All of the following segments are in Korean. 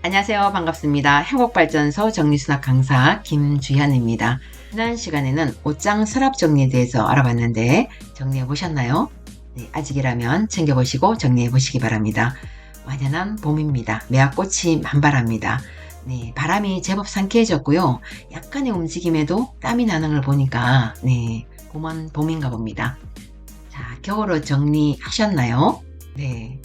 안녕하세요. 반갑습니다. 행복발전소 정리수납 강사 김주현입니다. 지난 시간에는 옷장 서랍 정리에 대해서 알아봤는데 정리해 보셨나요? 네, 아직이라면 챙겨보시고 정리해 보시기 바랍니다. 완연한 봄입니다. 매화꽃이 만발합니다. 네, 바람이 제법 상쾌해졌고요. 약간의 움직임에도 땀이 나는 걸 보니까 봄은 봄인가 봅니다. 자, 겨울옷 정리하셨나요? 네,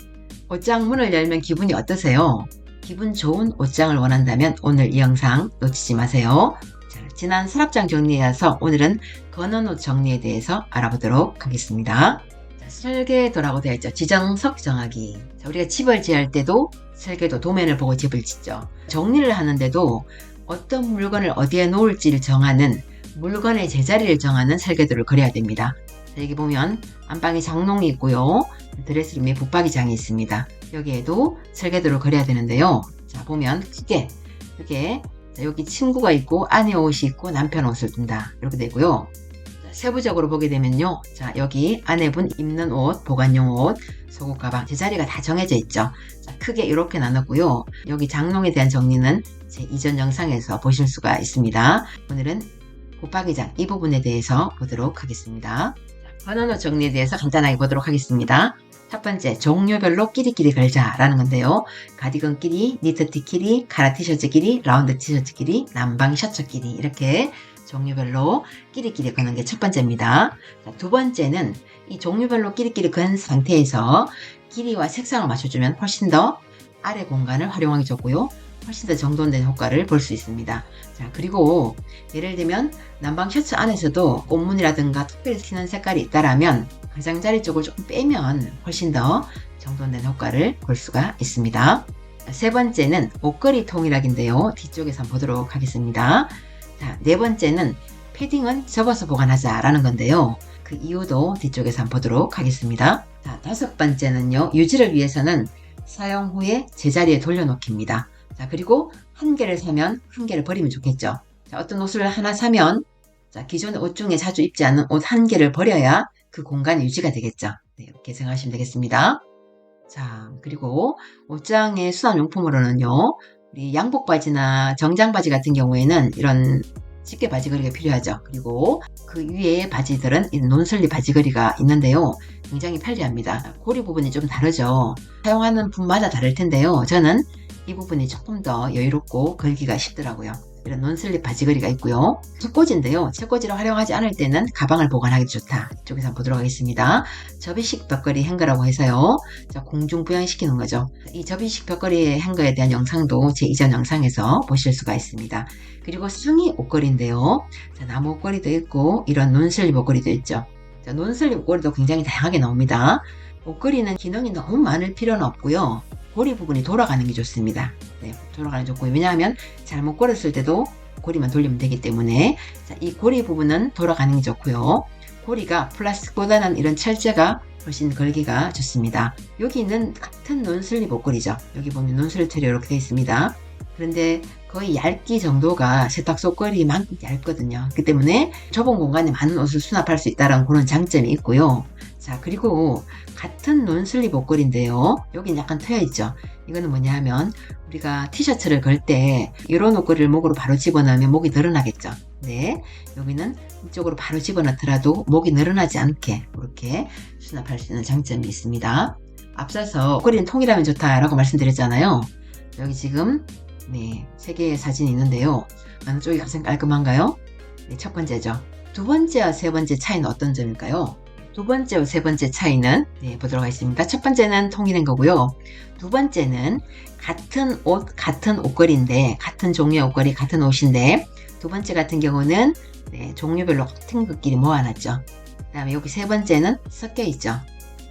옷장 문을 열면 기분이 어떠세요? 기분 좋은 옷장을 원한다면 오늘 이 영상 놓치지 마세요. 자, 지난 서랍장 정리에 이어서 오늘은 건원옷 정리에 대해서 알아보도록 하겠습니다. 자, 설계도라고 되어 있죠. 지정석 정하기. 자, 우리가 집을 지을 때도 설계도 도면을 보고 집을 짓죠. 정리를 하는데도 어떤 물건을 어디에 놓을지를 정하는 물건의 제자리를 정하는 설계도를 그려야 됩니다. 자, 여기 보면 안방에 장롱이 있고요. 드레스룸에 붙박이장이 있습니다. 여기에도 설계도를 그려야 되는데요. 자, 보면 크게 이렇게 여기 친구가 있고 아내 옷이 있고 남편 옷을 둔다 이렇게 되고요. 자, 세부적으로 보게 되면요. 자, 여기 아내분 입는 옷, 보관용 옷, 속옷 가방 제자리가 다 정해져 있죠. 자, 크게 이렇게 나눴고요. 여기 장롱에 대한 정리는 제 이전 영상에서 보실 수가 있습니다. 오늘은 붙박이장 이 부분에 대해서 보도록 하겠습니다. 건원옷 정리에 대해서 간단하게 보도록 하겠습니다. 첫 번째, 종류별로 끼리끼리 걸자라는 건데요. 가디건 끼리, 니트티 끼리, 카라 티셔츠 끼리, 라운드 티셔츠 끼리, 남방 셔츠 끼리 이렇게 종류별로 끼리끼리 거는 게 첫 번째입니다. 자, 두 번째는 이 종류별로 끼리끼리 건 상태에서 길이와 색상을 맞춰주면 훨씬 더 아래 공간을 활용하기 좋고요. 훨씬 더 정돈된 효과를 볼 수 있습니다. 자, 그리고 예를 들면 남방 셔츠 안에서도 꽃무늬라든가 특별히 튀는 색깔이 있다라면 가장자리 쪽을 조금 빼면 훨씬 더 정돈된 효과를 볼 수가 있습니다. 자, 세 번째는 옷걸이 통일하기인데요. 뒤쪽에서 한번 보도록 하겠습니다. 자, 네 번째는 패딩은 접어서 보관하자 라는 건데요. 그 이유도 뒤쪽에서 한번 보도록 하겠습니다. 자, 다섯 번째는요. 유지를 위해서는 사용 후에 제자리에 돌려놓기입니다. 자, 그리고 한 개를 사면 한 개를 버리면 좋겠죠. 자, 어떤 옷을 하나 사면 자, 기존의 옷 중에 자주 입지 않는 옷 한 개를 버려야 그 공간이 유지가 되겠죠. 네, 이렇게 생각하시면 되겠습니다. 자, 그리고 옷장의 수납용품으로는요. 우리 양복 바지나 정장 바지 같은 경우에는 이런 집게 바지걸이가 필요하죠. 그리고 그 위에 바지들은 이 논슬립 바지걸이가 있는데요. 굉장히 편리합니다. 고리 부분이 좀 다르죠. 사용하는 분마다 다를 텐데요. 저는 이 부분이 조금 더 여유롭고 걸기가 쉽더라고요. 이런 논슬립 바지걸이가 있고요. 책꽂이인데요. 책꽂이를 활용하지 않을 때는 가방을 보관하기 좋다. 이쪽에서 한번 보도록 하겠습니다. 접이식 벽걸이 행거라고 해서요. 자, 공중 부양시키는 거죠. 이 접이식 벽걸이 행거에 대한 영상도 제 이전 영상에서 보실 수가 있습니다. 그리고 상의 옷걸이인데요. 자, 나무 옷걸이도 있고 이런 논슬립 옷걸이도 있죠. 자, 논슬립 옷걸이도 굉장히 다양하게 나옵니다. 옷걸이는 기능이 너무 많을 필요는 없고요. 고리 부분이 돌아가는 게 좋습니다. 네, 돌아가는 게 좋고요. 왜냐하면 잘못 걸었을 때도 고리만 돌리면 되기 때문에 자, 이 고리 부분은 돌아가는 게 좋고요. 고리가 플라스틱보다는 이런 철제가 훨씬 걸기가 좋습니다. 여기는 같은 논슬립 옷걸이죠. 여기 보면 논슬립 처리 이렇게 되어 있습니다. 그런데 거의 얇기 정도가 세탁소 옷걸이만큼 얇거든요. 그렇기 때문에 좁은 공간에 많은 옷을 수납할 수 있다는 그런 장점이 있고요. 자, 그리고 같은 논슬립 옷걸이인데요. 여긴 약간 트여 있죠. 이거는 뭐냐 하면 우리가 티셔츠를 걸 때 이런 옷걸이를 목으로 바로 집어넣으면 목이 늘어나겠죠. 네, 여기는 이쪽으로 바로 집어넣더라도 목이 늘어나지 않게 이렇게 수납할 수 있는 장점이 있습니다. 앞서서 옷걸이는 통일하면 좋다라고 말씀드렸잖아요. 여기 지금 세 개의 사진이 있는데요. 어느 쪽이 가장 깔끔한가요? 네, 첫 번째죠. 두 번째와 세 번째 차이는 어떤 점일까요? 두 번째와 세 번째 차이는 보도록 하겠습니다. 첫 번째는 통일한 거고요. 두 번째는 같은 옷, 같은 옷걸이인데 같은 종류의 옷걸이, 같은 옷인데 두 번째 같은 경우는 종류별로 같은 것끼리 모아놨죠. 그 다음에 여기 세 번째는 섞여 있죠.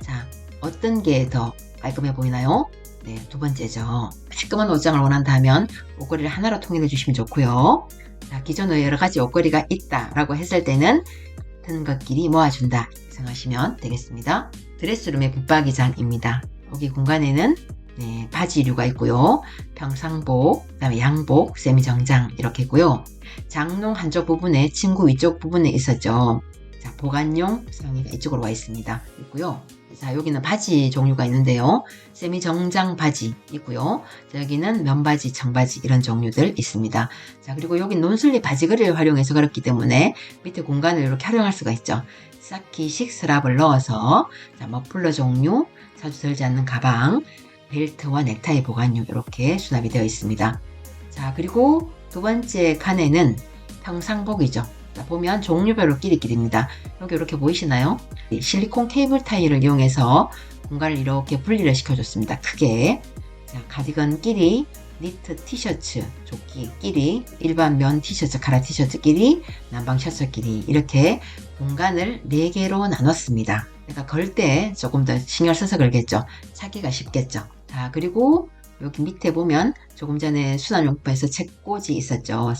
자, 어떤 게 더 깔끔해 보이나요? 네, 두 번째죠. 깔끔한 옷장을 원한다면 옷걸이를 하나로 통일해 주시면 좋고요. 자, 기존에 여러 가지 옷걸이가 있다라고 했을 때는 같은 것끼리 모아준다 생각하시면 되겠습니다. 드레스룸의 붙박이장입니다. 여기 공간에는 바지류가 있고요. 평상복, 그다음에 양복, 세미정장 이렇게 있고요. 장롱 한쪽 부분에 친구 위쪽 부분에 있었죠. 자, 보관용 상의가 이쪽으로 와 있습니다. 있고요. 자, 여기는 바지 종류가 있는데요. 세미 정장 바지 있고요. 자, 여기는 면바지, 청바지 이런 종류들 있습니다. 자, 그리고 여기 논슬립 바지걸이를 활용해서 그렇기 때문에 밑에 공간을 이렇게 활용할 수가 있죠. 쌓기식 스랍을 넣어서 자, 머플러 종류, 자주 들지 않는 가방, 벨트와 넥타이 보관용 이렇게 수납이 되어 있습니다. 자, 그리고 두 번째 칸에는 평상복이죠. 자, 보면 종류별로 끼리끼리입니다. 여기 이렇게 보이시나요? 실리콘 케이블 타이를 이용해서 공간을 이렇게 분리를 시켜줬습니다. 크게. 자, 가디건 끼리, 니트 티셔츠, 조끼 끼리, 일반 면 티셔츠, 카라 티셔츠 끼리, 난방 셔츠 끼리 이렇게 공간을 4개로 나눴습니다. 그러니까 걸 때 조금 더 신경 써서 걸겠죠. 찾기가 쉽겠죠. 자, 그리고 여기 밑에 보면 조금 전에 수납용품에서 책꽂이 있었죠.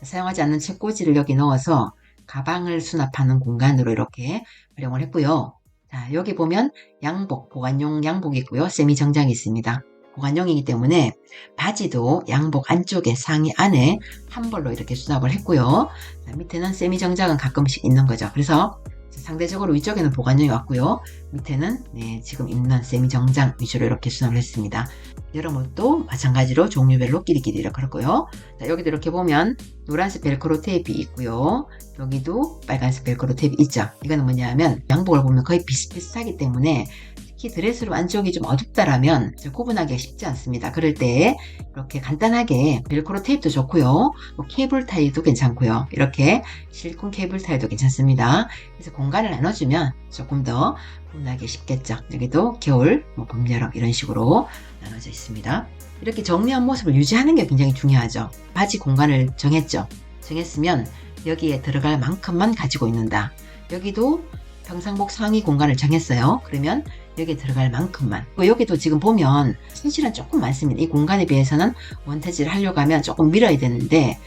사용하지 않는 책꽂이를 여기 넣어서 가방을 수납하는 공간으로 이렇게 활용을 했고요. 자, 여기 보면 양복, 보관용 양복이 있고요. 세미 정장이 있습니다. 보관용이기 때문에 바지도 양복 안쪽에 상의 안에 한 벌로 이렇게 수납을 했고요. 자, 밑에는 세미 정장은 가끔씩 있는 거죠. 그래서 상대적으로 위쪽에는 보관용이 왔고요. 밑에는 지금 입는 세미 정장 위주로 이렇게 수납을 했습니다. 여름 옷도 마찬가지로 종류별로 끼리끼리 이렇게 했고요. 자, 여기도 이렇게 보면 노란색 벨크로 테이프 있고요. 여기도 빨간색 벨크로 테이프 있죠. 이거는 뭐냐면 양복을 보면 거의 비슷비슷하기 때문에 특히 드레스로 안쪽이 좀 어둡다라면 구분하기가 쉽지 않습니다. 그럴 때 이렇게 간단하게 벨크로 테이프도 좋고요. 케이블 타이도 괜찮고요. 이렇게 실리콘 케이블 타이도 괜찮습니다. 그래서 공간을 나눠주면 조금 더 구분하기 쉽겠죠. 여기도 겨울, 봄, 여름 이런 식으로 나눠져 있습니다. 이렇게 정리한 모습을 유지하는 게 굉장히 중요하죠. 바지 공간을 정했죠. 정했으면 여기에 들어갈 만큼만 가지고 있는다. 여기도 평상복 상의 공간을 정했어요. 그러면 여기에 들어갈 만큼만. 여기도 지금 보면 사실은 조금 많습니다. 이 공간에 비해서는 원터지를 하려고 하면 조금 밀어야 되는데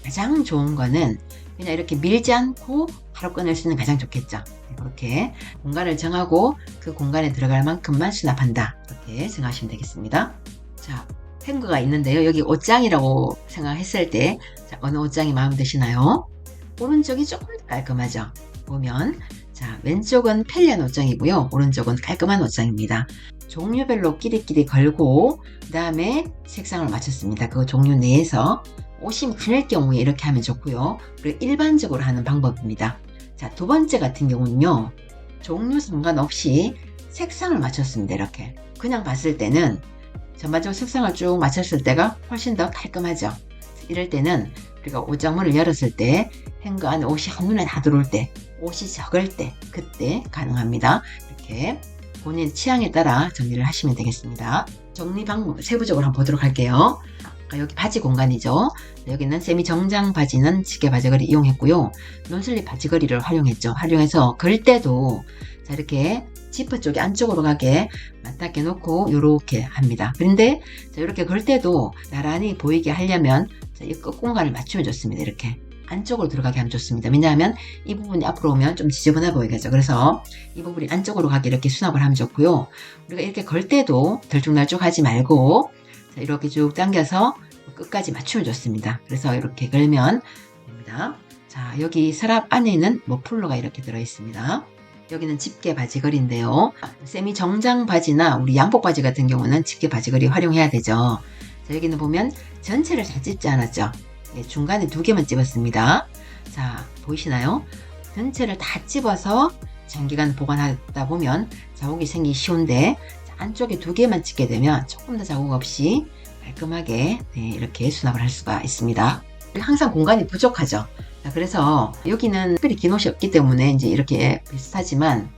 가장 좋은 거는 그냥 이렇게 밀지 않고 바로 꺼낼 수 있는 게 가장 좋겠죠. 이렇게 공간을 정하고 그 공간에 들어갈 만큼만 수납한다. 이렇게 생각하시면 되겠습니다. 자, 행거가 있는데요. 여기 옷장이라고 생각했을 때 어느 옷장이 마음에 드시나요? 오른쪽이 조금 더 깔끔하죠. 보면 자, 왼쪽은 편리한 옷장이고요. 오른쪽은 깔끔한 옷장입니다. 종류별로 끼리끼리 걸고 그 다음에 색상을 맞췄습니다. 그 종류 내에서 옷이 많을 경우에 이렇게 하면 좋고요. 그리고 일반적으로 하는 방법입니다. 자, 두 번째 같은 경우는요. 종류 상관없이 색상을 맞췄습니다. 이렇게 그냥 봤을 때는 전반적으로 색상을 쭉 맞췄을 때가 훨씬 더 깔끔하죠. 이럴 때는 우리가 옷장문을 열었을 때 행거 안에 옷이 한눈에 다 들어올 때 옷이 적을 때 그때 가능합니다. 이렇게 본인 취향에 따라 정리를 하시면 되겠습니다. 정리 방법 세부적으로 한번 보도록 할게요. 여기 바지 공간이죠. 여기는 세미 정장 바지는 집게 바지걸이 이용했고요. 논슬립 바지걸이를 활용했죠. 활용해서 걸 때도 자, 이렇게 지퍼 쪽이 안쪽으로 가게 맞닿게 놓고 이렇게 합니다. 그런데 자, 이렇게 걸 때도 나란히 보이게 하려면 자, 이 끝 공간을 맞추면 좋습니다. 이렇게 안쪽으로 들어가게 하면 좋습니다. 왜냐하면 이 부분이 앞으로 오면 좀 지저분해 보이겠죠. 그래서 이 부분이 안쪽으로 가게 이렇게 수납을 하면 좋고요. 우리가 이렇게 걸 때도 들쭉날쭉 하지 말고 자, 이렇게 쭉 당겨서 끝까지 맞추면 좋습니다. 그래서 이렇게 걸면 됩니다. 자, 여기 서랍 안에는 머플러가 이렇게 들어 있습니다. 여기는 집게 바지걸이인데요. 세미 정장 바지나 우리 양복 바지 같은 경우는 집게 바지걸이 활용해야 되죠. 자, 여기는 보면 전체를 다 찝지 않았죠. 중간에 2개만 찝었습니다. 자, 보이시나요? 전체를 다 찝어서 장기간 보관하다 보면 자국이 생기기 쉬운데 안쪽에 2개만 찝게 되면 조금 더 자국 없이 깔끔하게 이렇게 수납을 할 수가 있습니다. 항상 공간이 부족하죠. 자, 그래서 여기는 특별히 긴 옷이 없기 때문에 이제 이렇게 비슷하지만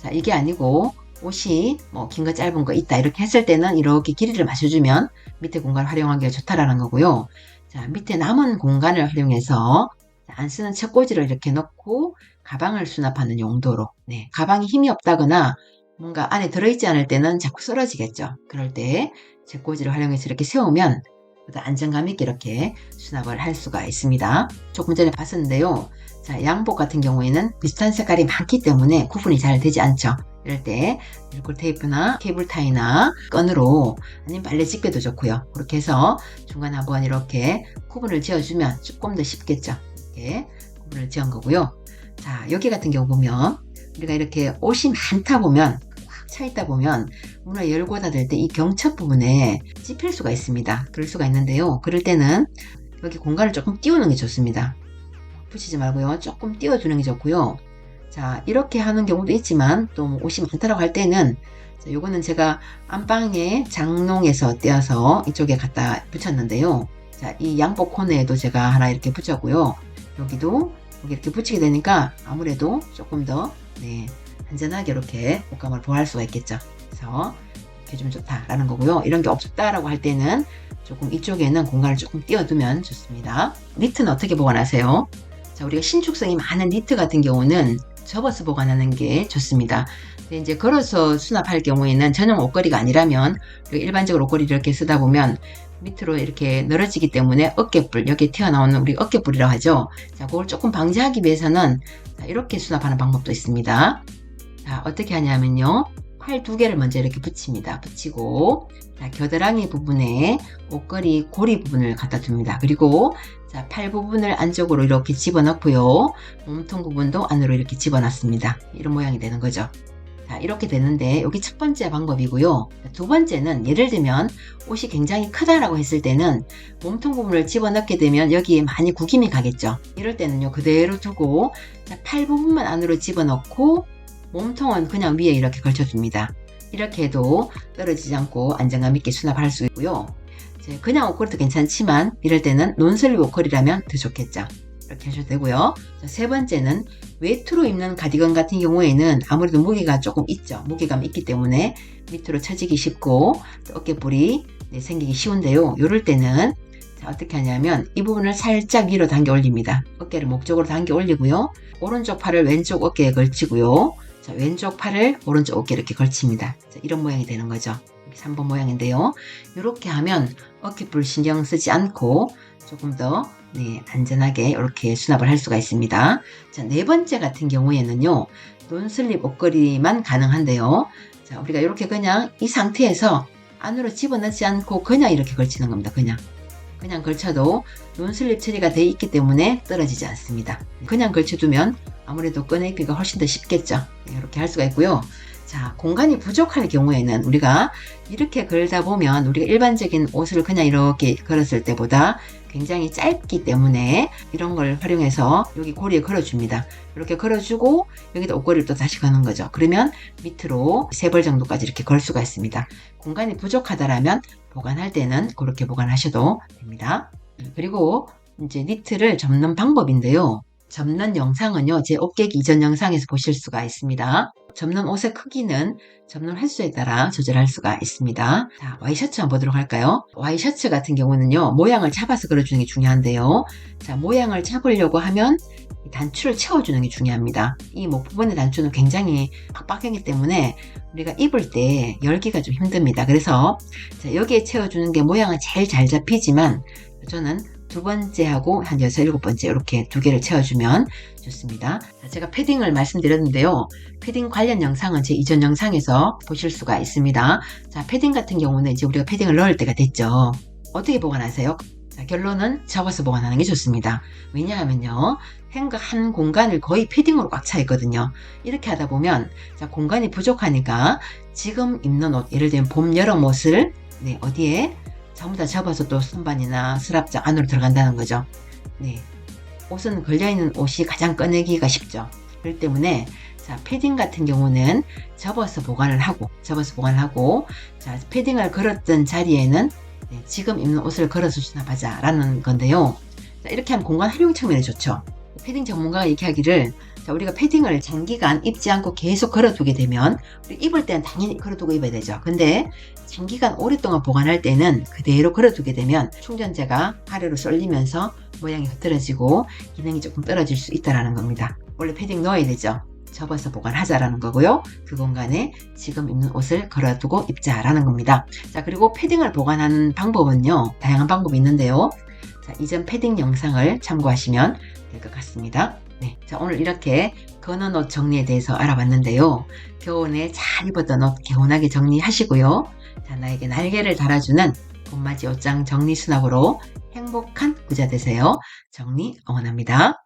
자, 이게 아니고 옷이 긴 거 짧은 거 있다 이렇게 했을 때는 이렇게 길이를 맞춰주면 밑에 공간을 활용하기가 좋다라는 거고요. 자, 밑에 남은 공간을 활용해서 안 쓰는 책꽂이를 이렇게 넣고 가방을 수납하는 용도로 가방이 힘이 없다거나 뭔가 안에 들어있지 않을 때는 자꾸 쓰러지겠죠. 그럴 때 책꽂이를 활용해서 이렇게 세우면 안정감 있게 이렇게 수납을 할 수가 있습니다. 조금 전에 봤었는데요. 자, 양복 같은 경우에는 비슷한 색깔이 많기 때문에 구분이 잘 되지 않죠. 이럴 때 밀골 테이프나 케이블 타이나 끈으로 아니면 빨래 집게도 좋고요. 그렇게 해서 중간에 한번 이렇게 구분을 지어주면 조금 더 쉽겠죠. 이렇게 구분을 지은 거고요. 자, 여기 같은 경우 보면 우리가 이렇게 옷이 많다 보면 차 있다 보면 문을 열고 닫을 때 이 경첩 부분에 찝힐 수가 있습니다. 그럴 수가 있는데요. 그럴 때는 여기 공간을 조금 띄우는 게 좋습니다. 붙이지 말고요. 조금 띄워주는 게 좋고요. 자, 이렇게 하는 경우도 있지만 또 옷이 많다라고 할 때는 자, 요거는 제가 안방에 장롱에서 떼어서 이쪽에 갖다 붙였는데요. 자, 이 양복 코너에도 제가 하나 이렇게 붙였고요. 여기도 여기 이렇게 붙이게 되니까 아무래도 조금 더 안전하게 이렇게 옷감을 보호할 수가 있겠죠. 그래서 이렇게 좀 좋다라는 거고요. 이런 게 없다라고 할 때는 조금 이쪽에는 공간을 조금 띄워두면 좋습니다. 니트는 어떻게 보관하세요? 자, 우리가 신축성이 많은 니트 같은 경우는 접어서 보관하는 게 좋습니다. 근데 이제 걸어서 수납할 경우에는 전용 옷걸이가 아니라면 일반적으로 옷걸이를 이렇게 쓰다 보면 밑으로 이렇게 늘어지기 때문에 어깨뿔, 여기 튀어나오는 우리 어깨뿔이라고 하죠. 자, 그걸 조금 방지하기 위해서는 이렇게 수납하는 방법도 있습니다. 자, 어떻게 하냐면요. 팔 두 개를 먼저 이렇게 붙입니다. 붙이고, 자, 겨드랑이 부분에 옷걸이 고리 부분을 갖다 둡니다. 그리고, 자, 팔 부분을 안쪽으로 이렇게 집어넣고요. 몸통 부분도 안으로 이렇게 집어넣습니다. 이런 모양이 되는 거죠. 자, 이렇게 되는데, 여기 첫 번째 방법이고요. 두 번째는, 예를 들면, 옷이 굉장히 크다라고 했을 때는, 몸통 부분을 집어넣게 되면 여기에 많이 구김이 가겠죠. 이럴 때는요, 그대로 두고, 자, 팔 부분만 안으로 집어넣고, 몸통은 그냥 위에 이렇게 걸쳐줍니다. 이렇게 해도 떨어지지 않고 안정감 있게 수납할 수 있고요. 그냥 옷걸이도 괜찮지만 이럴 때는 논슬립 옷걸이라면 더 좋겠죠. 이렇게 하셔도 되고요. 세 번째는 외투로 입는 가디건 같은 경우에는 아무래도 무게가 조금 있죠. 무게감이 있기 때문에 밑으로 처지기 쉽고 어깨뿔이 생기기 쉬운데요. 이럴 때는 자, 어떻게 하냐면 이 부분을 살짝 위로 당겨 올립니다. 어깨를 목 쪽으로 당겨 올리고요. 오른쪽 팔을 왼쪽 어깨에 걸치고요. 자, 왼쪽 팔을 오른쪽 어깨에 이렇게 걸칩니다. 자, 이런 모양이 되는 거죠. 3번 모양인데요. 이렇게 하면 어깨뿔 신경 쓰지 않고 조금 더 안전하게 이렇게 수납을 할 수가 있습니다. 자, 네 번째 같은 경우에는요. 논슬립 옷걸이만 가능한데요. 자, 우리가 이렇게 그냥 이 상태에서 안으로 집어넣지 않고 그냥 이렇게 걸치는 겁니다. 그냥 걸쳐도 논슬립 처리가 되어 있기 때문에 떨어지지 않습니다. 그냥 걸쳐두면 아무래도 꺼내기가 훨씬 더 쉽겠죠. 이렇게 할 수가 있고요. 자, 공간이 부족할 경우에는 우리가 이렇게 걸다 보면 우리가 일반적인 옷을 그냥 이렇게 걸었을 때보다 굉장히 짧기 때문에 이런 걸 활용해서 여기 고리에 걸어줍니다. 이렇게 걸어주고 여기다 옷걸이를 또 다시 거는 거죠. 그러면 밑으로 3벌 정도까지 이렇게 걸 수가 있습니다. 공간이 부족하다라면 보관할 때는 그렇게 보관하셔도 됩니다. 그리고 이제 니트를 접는 방법인데요. 접는 영상은요, 제 옷깨기 이전 영상에서 보실 수가 있습니다. 접는 옷의 크기는 접는 횟수에 따라 조절할 수가 있습니다. 자, 와이셔츠 한번 보도록 할까요? 와이셔츠 같은 경우는요, 모양을 잡아서 걸어주는 게 중요한데요. 자, 모양을 잡으려고 하면 단추를 채워주는 게 중요합니다. 이 목 부분의 단추는 굉장히 빡빡하기 때문에 우리가 입을 때 열기가 좀 힘듭니다. 그래서 자, 여기에 채워주는 게 모양은 제일 잘 잡히지만 저는 두 번째하고 한 6, 7번째 이렇게 두 개를 채워주면 좋습니다. 자, 제가 패딩을 말씀드렸는데요. 패딩 관련 영상은 제 이전 영상에서 보실 수가 있습니다. 자, 패딩 같은 경우는 이제 우리가 패딩을 넣을 때가 됐죠. 어떻게 보관하세요? 자, 결론은 접어서 보관하는 게 좋습니다. 왜냐하면요. 행거 한 공간을 거의 패딩으로 꽉 차 있거든요. 이렇게 하다 보면 자, 공간이 부족하니까 지금 입는 옷, 예를 들면 봄, 여름 옷을 어디에 전부 다 접어서 또 선반이나 서랍장 안으로 들어간다는 거죠. 옷은 걸려있는 옷이 가장 꺼내기가 쉽죠. 그렇기 때문에 자, 패딩 같은 경우는 접어서 보관을 하고 자, 패딩을 걸었던 자리에는 지금 입는 옷을 걸어서 수납하자 라는 건데요. 자, 이렇게 하면 공간 활용 측면이 좋죠. 패딩 전문가가 얘기하기를 자, 우리가 패딩을 장기간 입지 않고 계속 걸어두게 되면 우리 입을 때는 당연히 걸어두고 입어야 되죠. 근데 장기간 오랫동안 보관할 때는 그대로 걸어두게 되면 충전재가 아래로 쏠리면서 모양이 흐트러지고 기능이 조금 떨어질 수 있다는 겁니다. 원래 패딩 넣어야 되죠. 접어서 보관하자라는 거고요. 그 공간에 지금 입는 옷을 걸어두고 입자라는 겁니다. 자, 그리고 패딩을 보관하는 방법은요. 다양한 방법이 있는데요. 자, 이전 패딩 영상을 참고하시면 될 것 같습니다. 자, 오늘 이렇게 거는 옷 정리에 대해서 알아봤는데요. 겨울에 잘 입었던 옷 개운하게 정리하시고요. 자, 나에게 날개를 달아주는 봄맞이 옷장 정리 수납으로 행복한 부자 되세요. 정리 응원합니다.